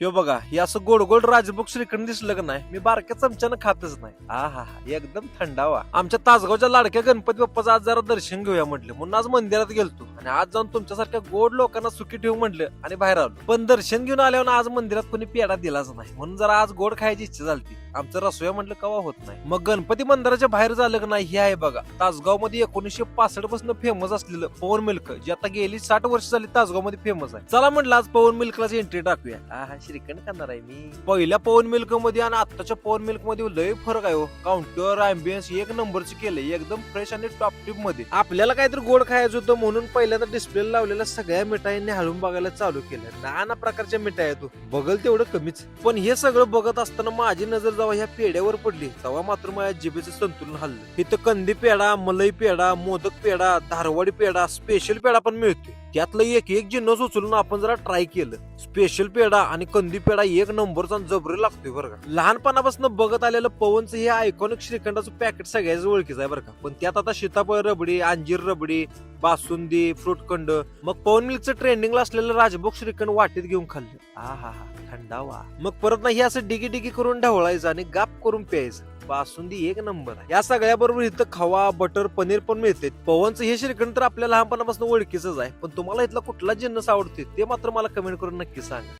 ह्यो बघा हे असं गोड गोड राजभोग श्रीखंड दिसलं का नाही, मी बारक्या चमच्यानं खातच नाही. हा एकदम थंडावा. आमच्या तासगावच्या लाडक्या गणपती बाप्पाचं आज जरा दर्शन घेऊया म्हटलं, म्हणून आज मंदिरात गेलतो आणि आज जाऊन तुमच्यासारख्या गोड लोकांना सुखी ठेवू म्हटलं आणि बाहेर आलो. पण दर्शन घेऊन आल्यावर आज मंदिरात कोणी पेढा दिलाच नाही, म्हणून जरा आज गोड खायची इच्छा झाली. आमचं रसोया म्हटलं कवा होत नाही. मग गणपती मंदिराच्या बाहेर झालं का नाही, हे आहे बघा तासगाव मध्ये 1965 पासून फेमस असलेलं पवन मिल्क, जे आता गेली 60 वर्ष झाली तासगाव मध्ये फेमस आहे. चला म्हटलं आज पवन मिल्कलाच एंट्री टाकूया. श्रीखंड करणार आहे मी. पहिल्या पवन मिल्क मध्ये आणि आताच्या पवन मिल्क मध्ये लय फरक आहे हो. काउंटर अँबियन्स एक नंबरची केलंय, एकदम फ्रेश आणि टॉप टिप मध्ये. आपल्याला काहीतरी गोड खायचं होतं म्हणून पहिल्यांदा डिस्प्ले लावलेल्या सगळ्या मिठाईंनी हळून बघायला चालू केलं. नाना प्रकारच्या मिठाई तू बघल तेवढं कमीच. पण हे सगळं बघत असताना माझी नजर जेव्हा ह्या पेढ्यावर पडली तेव्हा मात्र माझ्या जिभेचं संतुलन हल्लं. इथं कंदी पेढा, मलाई पेढा, मोदक पेढा, धारवाडी पेढा, स्पेशल पेढा पण मिळतोय. त्यातलं एक एक जिन्नस उचलून आपण जरा ट्राय केलं. स्पेशल पेढा आणि कंदी पेढा एक नंबरचा जबरी लागतोय बरं का. लहानपणापासून बघत आलेलं पवनचं हे आयकॉनिक श्रीखंडाचं पॅकेट सगळ्याच ओळखीचं आहे बरं का. पण त्यात आता सीताफळ रबडी, अंजीर रबडी, बासुंदी, फ्रूटखंड, मग पवन मिल्कचं ट्रेंडिंगला असलेलं राजभोग श्रीखंड वाटीत घेऊन खाल्लं. थंडावा. मग परत नाही असं डिगी डिगी करून ढवळायचं आणि गाप करून प्यायचं. बासुंदी एक नंबर आहे. या सगळ्या बरोबर इथं खवा, बटर, पनीर पण मिळते. पवनचं हे श्रीखंड तर आपल्या लहानपणापासून ओळखीच आहे. पण तुम्हाला इथला कुठला जिन्नस आवडते ते मात्र मला कमेंट करून नक्की सांगा.